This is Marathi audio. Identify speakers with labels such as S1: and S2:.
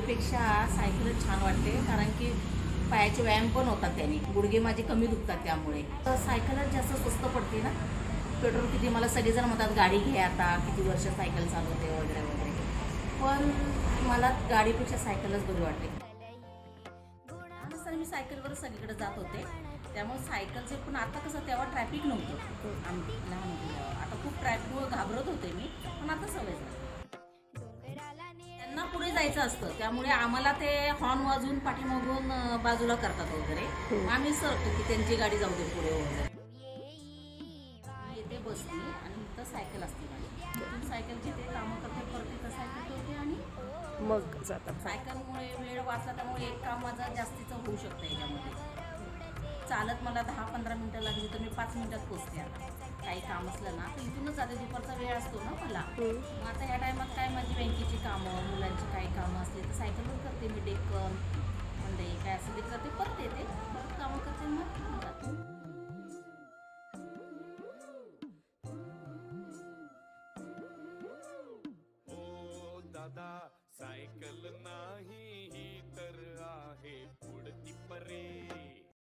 S1: गाडीपेक्षा सायकलच छान वाटते, कारण की पायाचे व्यायाम पण होतात त्याने, गुडघे माझे कमी दुखतात त्यामुळे. सायकलच जास्त स्वस्त पडते ना. पेट्रोल किती, मला सगळेजण म्हणतात गाडी घे आता, किती वर्ष सायकल चालवते वगैरे वगैरे, पण मला गाडीपेक्षा सायकलच बरी वाटते. मी सायकलवर सगळीकडे जात होते, त्यामुळे सायकलचे, पण आता कसं तेव्हा ट्रॅफिक नव्हतं, आम्ही लहान होतो तेव्हा. आता खूप ट्रॅफिकमुळे घाबरत होते मी, पण आता सवय झाली. त्यांना पुढे जायचं असतं, त्यामुळे आम्हाला ते हॉर्न वाजवून पाठीमागून बाजूला करतात वगैरे, आम्ही सरतो की त्यांची गाडी जाऊ दे पुढे वगैरे. येते बसनी आणि इथं सायकल असते माझी, सायकलची ते कामं करते, परत इथं सायकल करते आणि
S2: मग जातात.
S1: सायकलमुळे वेळ वाचला, त्यामुळे एक काम माझं जास्तीचं होऊ शकतं याच्यामध्ये. चालत मला 10-15 मिनिटं लागली तर मी 5 मिनिटात पोचते. आता काही काम असलं ना तर इथूनच जाते, दुपारचा वेळ असतो ना मला. मग आता ह्या टायमात काय माझी बँकेची कामं, मुलांची काही कामं असली तर सायकलवर करते मी, डेक्कन मंडई काय असेल ते करते, परत येते, परत कामं करते, मग जाते.